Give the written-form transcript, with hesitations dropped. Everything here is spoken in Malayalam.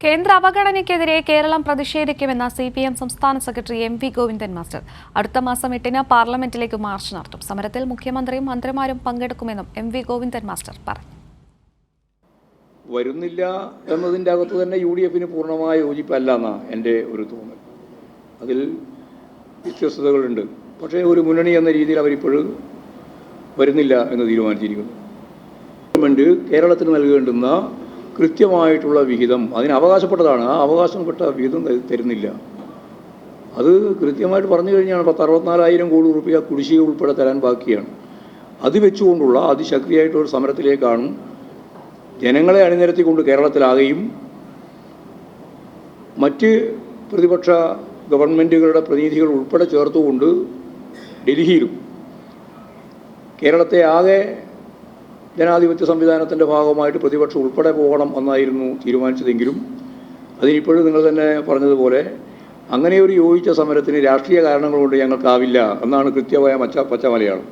കേന്ദ്ര അവഗണനയ്ക്കെതിരെ കേരളം പ്രതിഷേധിക്കുമെന്ന CPM സംസ്ഥാന സെക്രട്ടറി MV ഗോവിന്ദൻ മാസ്റ്റർ. അടുത്ത മാസം 8-ന് പാർലമെന്റിലേക്ക് മാർച്ച് നടത്തും. സമരത്തിൽ മുഖ്യമന്ത്രിയും മന്ത്രിമാരും പങ്കെടുക്കുമെന്നും MV ഗോവിന്ദൻ മാസ്റ്റർ പറഞ്ഞു. വരുന്നില്ല എന്നതിൻ്റെ അകത്ത് തന്നെ UDF-ന് പൂർണ്ണമായ യോജിപ്പല്ല എന്നാണ് എൻ്റെ ഒരു തോന്നൽ. അതിൽ വ്യത്യസ്തതകളുണ്ട്. പക്ഷേ ഒരു മുന്നണി എന്ന രീതിയിൽ അവരിപ്പോഴും വരുന്നില്ല എന്ന് തീരുമാനിച്ചിരിക്കുന്നു. ഗവൺമെൻറ് കേരളത്തിന് നൽകേണ്ടുന്ന കൃത്യമായിട്ടുള്ള വിഹിതം അതിന് അവകാശപ്പെട്ടതാണ്. ആ അവകാശപ്പെട്ട വിഹിതം തരുന്നില്ല. അത് കൃത്യമായിട്ട് പറഞ്ഞു കഴിഞ്ഞാണ് 64,000 കോടി രൂപ കുടിശ്ശിക ഉൾപ്പെടെ തരാൻ ബാക്കിയാണ്. അത് വെച്ചുകൊണ്ടുള്ള അതിശക്തിയായിട്ടൊരു സമരത്തിലേക്കാണ് ജനങ്ങളെ അണിനിരത്തിക്കൊണ്ട് കേരളത്തിലാകെയും മറ്റ് പ്രതിപക്ഷ ഗവൺമെൻറ്റുകളുടെ പ്രതിനിധികൾ ഉൾപ്പെടെ ചേർത്തുകൊണ്ട് ഡൽഹിയിലും കേരളത്തെ ആകെ ജനാധിപത്യ സംവിധാനത്തിൻ്റെ ഭാഗമായിട്ട് പ്രതിപക്ഷം ഉൾപ്പെടെ പോകണം എന്നായിരുന്നു തീരുമാനിച്ചതെങ്കിലും അതിനിപ്പോഴും നിങ്ങൾ തന്നെ പറഞ്ഞതുപോലെ അങ്ങനെ ഒരു യോജിച്ച സമരത്തിന് രാഷ്ട്രീയ കാരണങ്ങൾ കൊണ്ട് ഞങ്ങൾക്കാവില്ല എന്നാണ് കൃത്യമായ പച്ച മലയാളം.